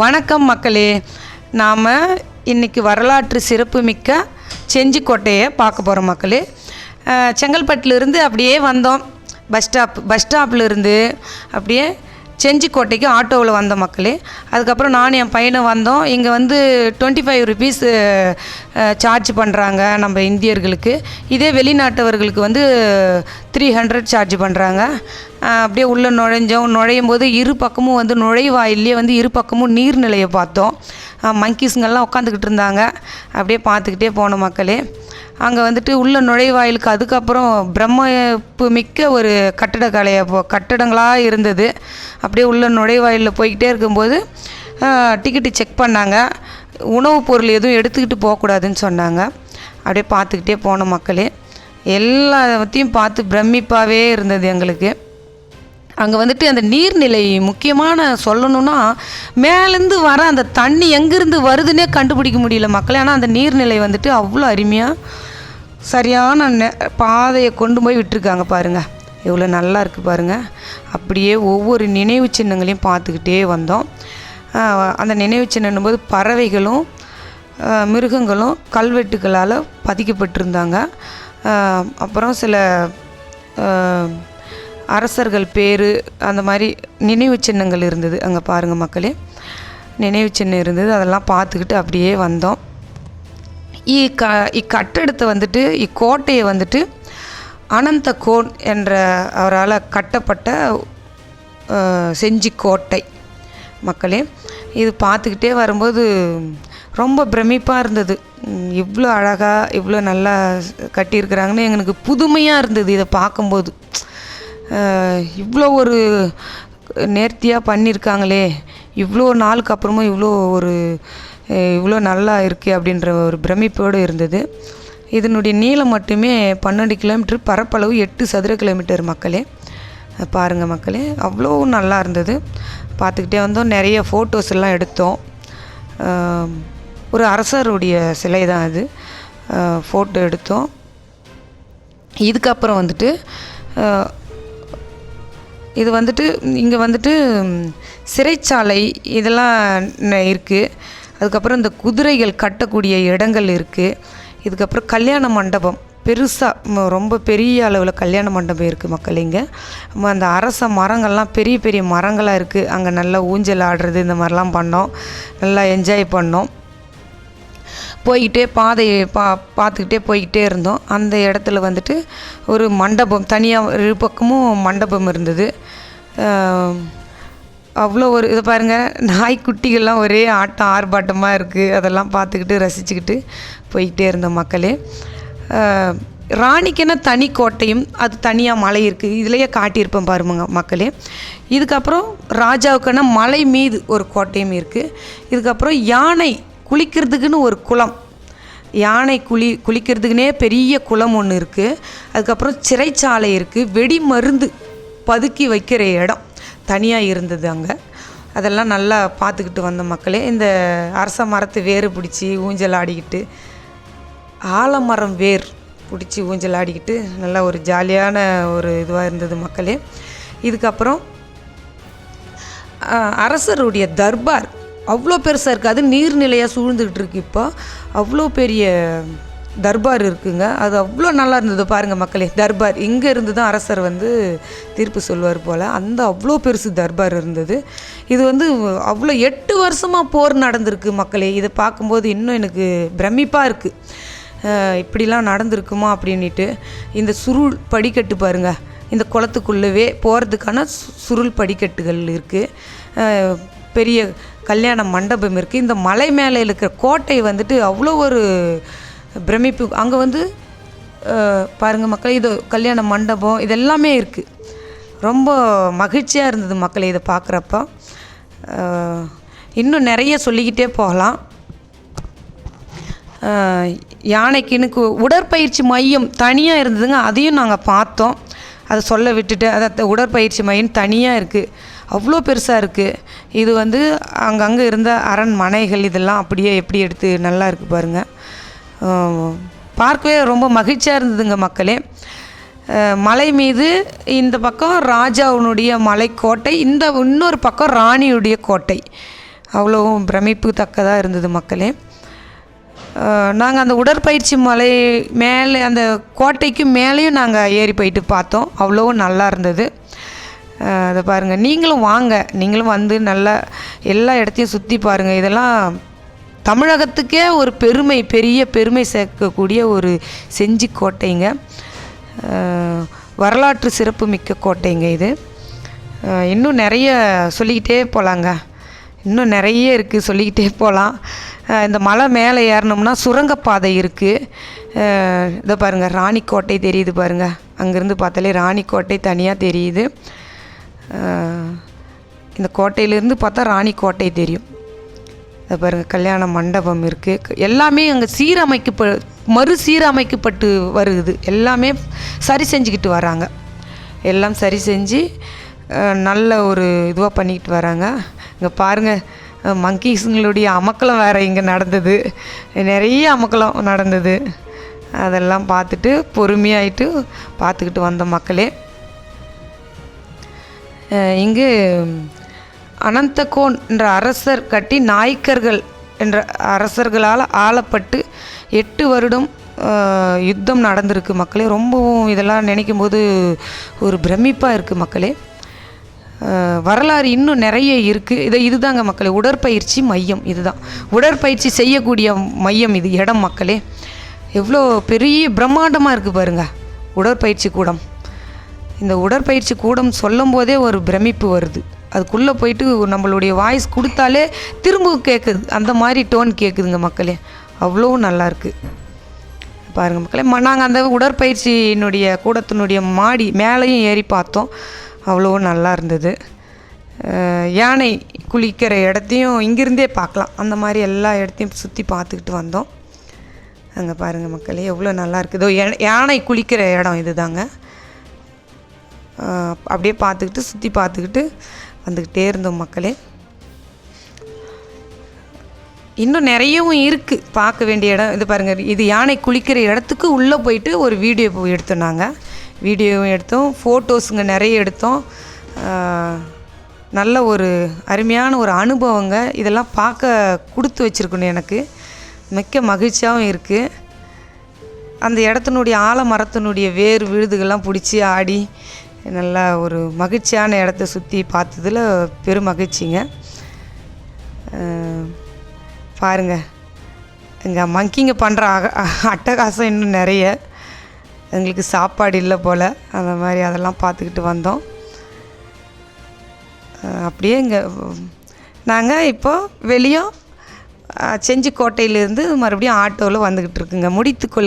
வணக்கம் மக்களே. நாம் இன்றைக்கி வரலாற்று சிறப்புமிக்க செஞ்சிக்கோட்டையை பார்க்க போகிறோம் மக்களே. செங்கல்பட்டுலேருந்து அப்படியே வந்தோம். பஸ் ஸ்டாப்லேருந்து அப்படியே செஞ்சிக்கோட்டைக்கு ஆட்டோவில் வந்த மக்களே. அதுக்கப்புறம் நானும் என் பையனும் வந்தோம். இங்கே வந்து 25 ருபீஸ் சார்ஜ் பண்ணுறாங்க நம்ம இந்தியர்களுக்கு. இதே வெளிநாட்டவர்களுக்கு வந்து 300 சார்ஜ் பண்ணுறாங்க. அப்படியே உள்ளே நுழையும் போது இரு பக்கமும் வந்து நுழைவாயிலே வந்து இரு பக்கமும் நீர்நிலையை பார்த்தோம். மங்கீஸுங்கெல்லாம் உட்காந்துக்கிட்டு இருந்தாங்க. அப்படியே பார்த்துக்கிட்டே போனோம் மக்களே. அங்கே வந்துட்டு உள்ள நுழைவாயிலுக்கு அதுக்கப்புறம் பிரமிப்பு மிக்க ஒரு கட்டடங்களாக இருந்தது. அப்படியே உள்ள நுழைவாயிலில் போய்கிட்டே இருக்கும்போது டிக்கெட்டு செக் பண்ணாங்க. உணவுப் பொருள் எதுவும் எடுத்துக்கிட்டு போகக்கூடாதுன்னு சொன்னாங்க. அப்படியே பார்த்துக்கிட்டே போனோம் மக்களே. எல்லாத்தையும் பார்த்து பிரமிப்பாகவே இருந்தது எங்களுக்கு. அங்கே வந்துட்டு அந்த நீர்நிலை முக்கியமான சொல்லணுன்னா, மேலேருந்து வர அந்த தண்ணி எங்கேருந்து வருதுன்னே கண்டுபிடிக்க முடியல மக்களே. ஆனால் அந்த நீர்நிலை வந்துட்டு அவ்வளோ அருமையாக சரியான பாதையை கொண்டு போய் விட்டுருக்காங்க பாருங்கள். எவ்வளோ நல்லா இருக்குது பாருங்கள். அப்படியே ஒவ்வொரு நினைவு சின்னங்களையும் பார்த்துக்கிட்டே வந்தோம். அந்த நினைவு சின்னம் போது பறவைகளும் மிருகங்களும் கல்வெட்டுகளால் பதிக்கப்பட்டிருந்தாங்க. அப்புறம் சில அரசர்கள் பேர் அந்த மாதிரி நினைவு சின்னங்கள் இருந்தது. அங்கே பாருங்கள் மக்களே, நினைவு சின்னம் இருந்தது. அதெல்லாம் பார்த்துக்கிட்டு அப்படியே வந்தோம். இக்கட்டடத்தை வந்துட்டு இக்கோட்டையை வந்துட்டு அனந்தகோன் என்ற அவரால் கட்டப்பட்ட செஞ்சிக்கோட்டை மக்களே. இது பார்த்துக்கிட்டே வரும்போது ரொம்ப பிரமிப்பாக இருந்தது. இவ்வளோ அழகாக இவ்வளோ நல்லா கட்டியிருக்கிறாங்கன்னு எங்களுக்கு புதுமையாக இருந்தது. இதை பார்க்கும்போது இவ்வளோ ஒரு நேர்த்தியாக பண்ணியிருக்காங்களே, இவ்வளோ நாளுக்கு அப்புறமும் இவ்வளோ நல்லா இருக்குது அப்படின்ற ஒரு பிரமிப்போடு இருந்தது. இதனுடைய நீளம் மட்டுமே 12 கிலோமீட்டர், பரப்பளவு 8 சதுர கிலோமீட்டர் மக்களே. பாருங்கள் மக்களே, அவ்வளோ நல்லா இருந்தது. பார்த்துக்கிட்டே வந்தோம். நிறைய ஃபோட்டோஸ் எல்லாம் எடுத்தோம். ஒரு அரசருடைய சிலை தான் அது. ஃபோட்டோ எடுத்தோம். இதுக்கப்புறம் வந்துட்டு இது வந்துட்டு இங்கே வந்துட்டு சிறைச்சாலை இதெல்லாம் இருக்குது. அதுக்கப்புறம் இந்த குதிரைகள் கட்டக்கூடிய இடங்கள் இருக்குது. இதுக்கப்புறம் கல்யாண மண்டபம் பெருசாக ரொம்ப பெரிய அளவில் கல்யாண மண்டபம் இருக்குது மக்கள். இங்கே அந்த அரச மரங்கள்லாம் பெரிய பெரிய மரங்களாக இருக்குது. அங்கே நல்லா ஊஞ்சல் ஆடுறது இந்த மாதிரிலாம் பண்ணோம். நல்லா என்ஜாய் பண்ணோம். போய்கிட்டே பாதையை பார்த்துக்கிட்டே போய்கிட்டே இருந்தோம். அந்த இடத்துல வந்துட்டு ஒரு மண்டபம் தனியாக இரு பக்கமும் மண்டபம் இருந்தது. அவ்வளோ ஒரு இதை பாருங்கள், நாய்க்குட்டிகள்லாம் ஒரே ஆட்டம் ஆர்ப்பாட்டமாக இருக்குது. அதெல்லாம் பார்த்துக்கிட்டு ரசிச்சுக்கிட்டு போய்கிட்டே இருந்தோம் மக்களே. ராணிக்கென தனி கோட்டையும் அது தனியாக மலை இருக்குது. இதிலையே காட்டியிருப்பேன் பாருங்க மக்களே. இதுக்கப்புறம் ராஜாவுக்கான மலை மீது ஒரு கோட்டையும் இருக்குது. இதுக்கப்புறம் யானை குளிக்கிறதுக்குன்னு ஒரு குளம், யானை குளிக்கிறதுக்குனே பெரிய குளம் ஒன்று இருக்குது. அதுக்கப்புறம் சிறைச்சாலை இருக்குது. வெடி மருந்து பதுக்கி வைக்கிற இடம் தனியாக இருந்தது அங்கே. அதெல்லாம் நல்லா பார்த்துக்கிட்டு வந்த மக்களே. இந்த அரச மரத்து வேர் பிடிச்சி ஊஞ்சல் ஆடிக்கிட்டு, ஆலமரம் வேர் பிடிச்சி ஊஞ்சல் ஆடிக்கிட்டு நல்லா ஒரு ஜாலியான ஒரு இதுவாக இருந்தது மக்களே. இதுக்கப்புறம் அரசருடைய தர்பார் அவ்வளோ பெருசாக இருக்குது. அது நீர்நிலையாக சூழ்ந்துக்கிட்டு இருக்குது. இப்போ அவ்வளோ பெரிய தர்பார் இருக்குங்க. அது அவ்வளோ நல்லா இருந்தது பாருங்கள் மக்களே. தர்பார் இங்கே இருந்து தான் அரசர் வந்து தீர்ப்பு சொல்வார் போல். அந்த அவ்வளோ பெருசு தர்பார் இருந்தது. இது வந்து அவ்வளோ 8 வருஷமாக போர் நடந்திருக்கு மக்களே. இதை பார்க்கும்போது இன்னும் எனக்கு பிரமிப்பாக இருக்குது. இப்படிலாம் நடந்திருக்குமா அப்படின்ட்டு. இந்த சுருள் படிக்கட்டு பாருங்கள், இந்த குளத்துக்குள்ளவே போகிறதுக்கான சுருள் படிக்கட்டுகள் இருக்குது. பெரிய கல்யாண மண்டபம் இருக்குது. இந்த மலை மேலே இருக்கிற கோட்டை வந்துட்டு அவ்வளோ ஒரு பிரமிப்பு. அங்கே வந்து பாருங்கள் மக்கள், இது கல்யாண மண்டபம் இதெல்லாமே இருக்குது. ரொம்ப மகிழ்ச்சியாக இருந்தது மக்களே இதை பார்க்குறப்ப. இன்னும் நிறைய சொல்லிக்கிட்டே போகலாம். யானைக்குன்னு உடற்பயிற்சி மையம் தனியாக இருந்ததுங்க. அதையும் நாங்கள் பார்த்தோம். அதை சொல்ல விட்டுட்டு, அதை உடற்பயிற்சி மையம் தனியாக இருக்குது. அவ்வளோ பெருசாக இருக்குது. இது வந்து அங்கங்கே இருந்த அரண்மனைகள் இதெல்லாம் அப்படியே எப்படி எடுத்து நல்லா இருக்குது பாருங்கள். பார்க்கவே ரொம்ப மகிழ்ச்சியாக இருந்ததுங்க மக்களே. மலை மீது இந்த பக்கம் ராஜாவுனுடைய மலைக்கோட்டை, இந்த இன்னொரு பக்கம் ராணியுடைய கோட்டை. அவ்வளோவும் பிரமிப்பு தக்கதாக இருந்தது மக்களே. நாங்கள் அந்த உடற்பயிற்சி மலை மேலே அந்த கோட்டைக்கு மேலேயும் நாங்கள் ஏறி போயிட்டு பார்த்தோம். அவ்வளோவும் நல்லா இருந்தது. அதை பாருங்கள், நீங்களும் வாங்க, நீங்களும் வந்து நல்லா எல்லா இடத்தையும் சுற்றி பாருங்கள். இதெல்லாம் தமிழகத்துக்கே ஒரு பெரிய பெருமை சேர்க்கக்கூடிய ஒரு செஞ்சி கோட்டைங்க. வரலாற்று சிறப்பு மிக்க கோட்டைங்க இது. இன்னும் நிறைய சொல்லிக்கிட்டே போகலாங்க, இன்னும் நிறைய இருக்குது, சொல்லிக்கிட்டே போகலாம். இந்த மலை மேலே ஏறினோம்னா சுரங்கப்பாதை இருக்குது. இதை பாருங்கள், ராணிக்கோட்டை தெரியுது பாருங்கள், அங்கேருந்து பார்த்தாலே ராணிக்கோட்டை தனியாக தெரியுது. இந்த கோட்டையிலேருந்து பார்த்தா ராணிக்கோட்டை தெரியும். இதை பாருங்கள், கல்யாண மண்டபம் இருக்குது. எல்லாமே அங்கே மறுசீரமைக்கப்பட்டு வருது. எல்லாமே சரி செஞ்சுக்கிட்டு வராங்க. எல்லாம் சரி செஞ்சு நல்ல ஒரு இதுவாக பண்ணிக்கிட்டு வராங்க. இங்கே பாருங்கள், மங்கீஸுங்களுடைய அமக்கலம் வேறு இங்கே நடந்தது. நிறைய அமக்கலம் நடந்தது. அதெல்லாம் பார்த்துட்டு பொறுமையாயிட்டு பார்த்துக்கிட்டு வந்த மக்களே. இங்கு அனந்தகோன் என்ற அரசர் கட்டி நாயக்கர்கள் என்ற அரசர்களால் ஆளப்பட்டு 8 வருடம் யுத்தம் நடந்திருக்கு மக்களே. ரொம்பவும் இதெல்லாம் நினைக்கும் போது ஒரு பிரமிப்பாக இருக்குது மக்களே. வரலாறு இன்னும் நிறைய இருக்குது. இதுதாங்க மக்களே உடற்பயிற்சி மையம். இதுதான் உடற்பயிற்சி செய்யக்கூடிய மையம். இது இடம் மக்களே. எவ்வளோ பெரிய பிரம்மாண்டமாக இருக்குது பாருங்கள் உடற்பயிற்சி கூடம். இந்த உடற்பயிற்சி கூடம் சொல்லும் போதே ஒரு பிரமிப்பு வருது. அதுக்குள்ளே போயிட்டு நம்மளுடைய வாய்ஸ் கொடுத்தாலே திரும்ப கேட்குது, அந்த மாதிரி டோன் கேட்குதுங்க மக்களே. அவ்வளோ நல்லாயிருக்கு பாருங்கள் மக்களே. நாங்கள் அந்த உடற்பயிற்சியினுடைய கூடத்தினுடைய மாடி மேலேயும் ஏறி பார்த்தோம். அவ்வளோ நல்லா இருந்தது. யானை குளிக்கிற இடத்தையும் இங்கிருந்தே பார்க்கலாம். அந்த மாதிரி எல்லா இடத்தையும் சுற்றி பார்த்துக்கிட்டு வந்தோம். அங்கே பாருங்கள் மக்களே, எவ்வளோ நல்லா இருக்குதோ. யானை குளிக்கிற இடம் இது தாங்க. அப்படியே பார்த்துக்கிட்டு சுற்றி பார்த்துக்கிட்டு வந்துக்கிட்டே இருந்தோம் மக்களே. இன்னும் நிறையவும் இருக்குது பார்க்க வேண்டிய இடம். இது பாருங்கள், இது யானை குளிக்கிற இடத்துக்கு உள்ளே போயிட்டு ஒரு வீடியோ எடுத்தோம். நாங்கள் வீடியோவும் எடுத்தோம், ஃபோட்டோஸுங்க நிறைய எடுத்தோம். நல்ல ஒரு அருமையான ஒரு அனுபவங்க. இதெல்லாம் பார்க்க கொடுத்து வச்சுருக்கணும். எனக்கு மிக்க மகிழ்ச்சியாகவும் இருக்குது. அந்த இடத்தினுடைய ஆலமரத்தினுடைய வேர் விழுதுகள்லாம் பிடிச்சி ஆடி நல்லா ஒரு மகிழ்ச்சியான இடத்த சுற்றி பார்த்ததில் பெரும் மகிழ்ச்சிங்க. பாருங்கள், இங்கே மங்கிங்க பண்ணுற அட்டகாசம் இன்னும் நிறைய. எங்களுக்கு சாப்பாடு இல்லை போல், அந்த மாதிரி அதெல்லாம் பார்த்துக்கிட்டு வந்தோம். அப்படியே இங்கே நாங்கள் இப்போது வெளியே செஞ்சி கோட்டையிலேருந்து மறுபடியும் ஆட்டோவில் வந்துக்கிட்டு இருக்குங்க. முடித்துக்கொள்.